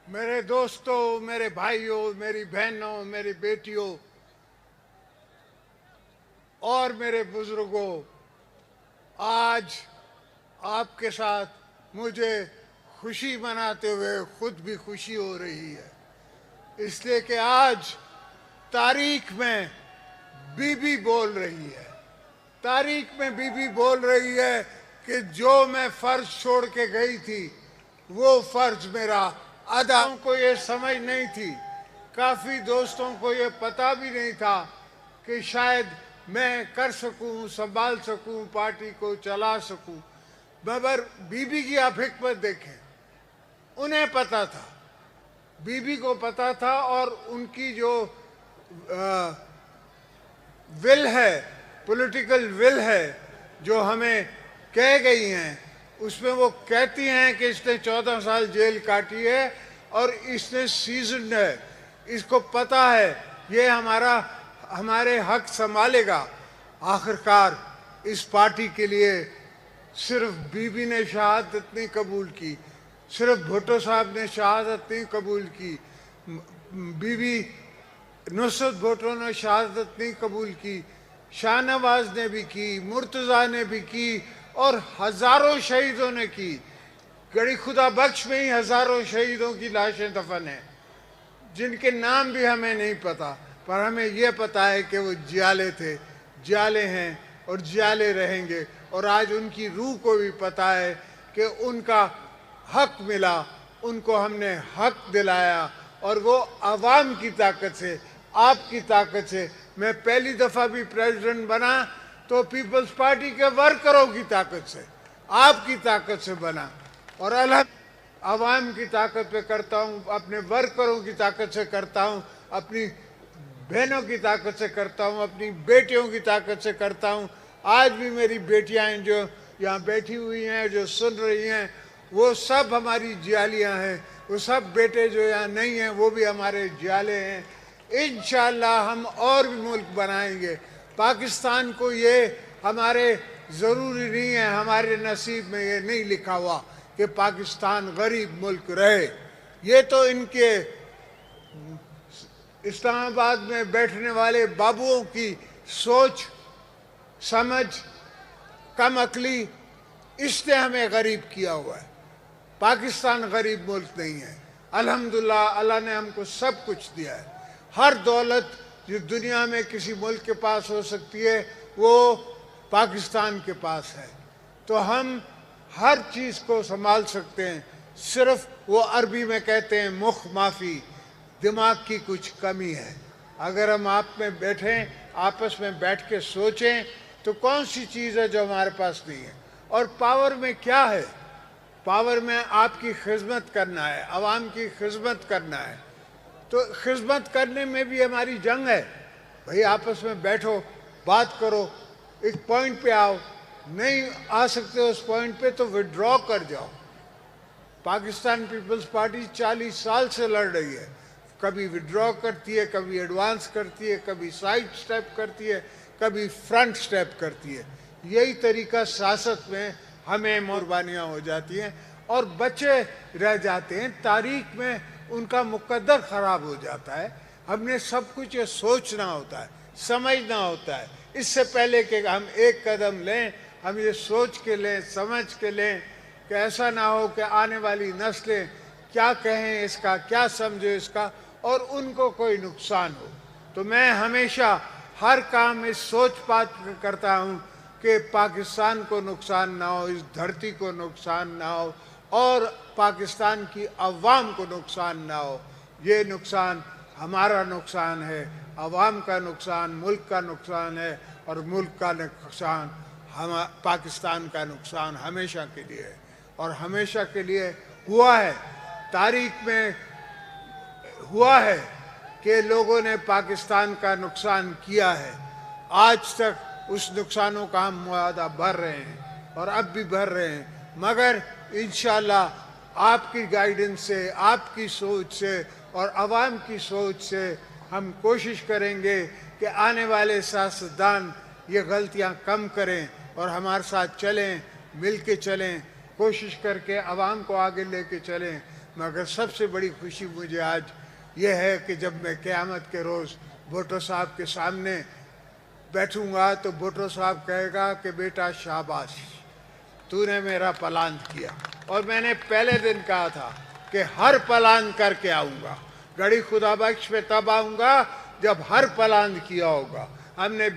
मेरे दोस्तों, मेरे भाइयों, मेरी बहनों, मेरी बेटियों और मेरे बुजुर्गों, आज आपके साथ मुझे खुशी मनाते हुए खुद भी खुशी हो रही है, इसलिए कि आज तारीख में बीबी बोल रही है। तारीख में बीबी बोल रही है कि जो मैं फर्ज छोड़ के गई थी वो फर्ज मेरा अदा। को ये समझ नहीं थी, काफ़ी दोस्तों को ये पता भी नहीं था कि शायद मैं कर सकूं, संभाल सकूं, पार्टी को चला सकूं। मगर बीबी की आप हिकमत देखें, उन्हें पता था, बीबी को पता था, और उनकी जो विल है, पॉलिटिकल विल है जो हमें कह गई हैं, उसमें वो कहती हैं कि इसने 14 साल जेल काटी है और इसने सीजन है, इसको पता है ये हमारे हक संभालेगा। आखिरकार इस पार्टी के लिए सिर्फ बीबी ने शहादत नहीं कबूल की, सिर्फ भुट्टो साहब ने शहादत नहीं कबूल की, बीबी नुसरत भुट्टो ने शहादत नहीं कबूल की, शाहनवाज ने भी की, मुर्तज़ा ने भी की और हजारों शहीदों ने की। गड़ी खुदा बख्श में ही हजारों शहीदों की लाशें दफन हैं, जिनके नाम भी हमें नहीं पता, पर हमें यह पता है कि वो जियाले थे, जियाले हैं और जियाले रहेंगे। और आज उनकी रूह को भी पता है कि उनका हक मिला, उनको हमने हक दिलाया, और वो आवाम की ताकत से, आपकी ताकत से। मैं पहली दफ़ा भी प्रेसिडेंट बना तो पीपल्स पार्टी के वर्करों की ताकत से, आपकी ताकत से बना, और आवाम की ताकत पे करता हूँ, अपने वर्करों की ताकत से करता हूँ, अपनी बहनों की ताकत से करता हूँ, अपनी बेटियों की ताकत से करता हूँ। आज भी मेरी बेटियाँ हैं जो यहाँ बैठी हुई हैं, जो सुन रही हैं, वो सब हमारी जियालियाँ हैं। वो सब बेटे जो यहाँ नहीं हैं वो भी हमारे जियाले हैं। इंशाअल्लाह हम और भी मुल्क बनाएंगे। पाकिस्तान को ये हमारे ज़रूरी नहीं है, हमारे नसीब में ये नहीं लिखा हुआ कि पाकिस्तान गरीब मुल्क रहे। ये तो इनके इस्लामाबाद में बैठने वाले बाबुओं की सोच समझ, कम अकली, इसने हमें गरीब किया हुआ है। पाकिस्तान गरीब मुल्क नहीं है। अल्हम्दुलिल्लाह, अल्लाह ने हमको सब कुछ दिया है। हर दौलत जो दुनिया में किसी मुल्क के पास हो सकती है वो पाकिस्तान के पास है। तो हम हर चीज़ को संभाल सकते हैं। सिर्फ वो अरबी में कहते हैं मुख माफ़ी, दिमाग की कुछ कमी है। अगर हम आप में बैठें, आपस में बैठ के सोचें तो कौन सी चीज़ है जो हमारे पास नहीं है। और पावर में क्या है? पावर में आपकी खिदमत करना है, आवाम की खिदमत करना है। तो खिदमत करने में भी हमारी जंग है। भाई आपस में बैठो, बात करो, एक पॉइंट पे आओ। नहीं आ सकते उस पॉइंट पे तो विड्रॉ कर जाओ। पाकिस्तान पीपल्स पार्टी 40 साल से लड़ रही है। कभी विड्रॉ करती है, कभी एडवांस करती है, कभी साइड स्टेप करती है, कभी फ्रंट स्टेप करती है। यही तरीका सियासत में हमें कुर्बानियाँ हो जाती हैं और बच्चे रह जाते हैं। तारीख में उनका मुकद्दर ख़राब हो जाता है। हमने सब कुछ ये सोचना होता है, समझना होता है। इससे पहले कि हम एक कदम लें, हम ये सोच के लें, समझ के लें कि ऐसा ना हो कि आने वाली नस्लें क्या कहें इसका, क्या समझे इसका, और उनको कोई नुकसान हो। तो मैं हमेशा हर काम इस सोच पात करता हूँ कि पाकिस्तान को नुकसान ना हो, इस धरती को नुकसान ना हो, और पाकिस्तान की अवाम को नुकसान ना हो। ये नुकसान हमारा नुकसान है, अवाम का नुकसान, मुल्क का नुकसान है, और मुल्क का नुकसान पाकिस्तान का नुकसान हमेशा के लिए है, और हमेशा के लिए हुआ है। तारीख में हुआ है कि लोगों ने पाकिस्तान का नुकसान किया है। आज तक उस नुकसानों का हम मुआवजा भर रहे हैं और अब भी भर रहे हैं। मगर इंशाअल्लाह आपकी गाइडेंस से, आपकी सोच से और आवाम की सोच से हम कोशिश करेंगे कि आने वाले सियासतदान ये गलतियां कम करें और हमारे साथ चलें, मिल के चलें, कोशिश करके आवाम को आगे लेके चलें। मगर सबसे बड़ी खुशी मुझे आज यह है कि जब मैं क़यामत के रोज़ भुट्टो साहब के सामने बैठूंगा तो भुट्टो साहब कहेगा कि बेटा शाबाश, तूने मेरा प्लान किया। और मैंने पहले दिन कहा था कि हर प्लान करके आऊँगा, गड़ी खुदा बख्श पे तब आऊँगा जब हर प्लान किया होगा। हमने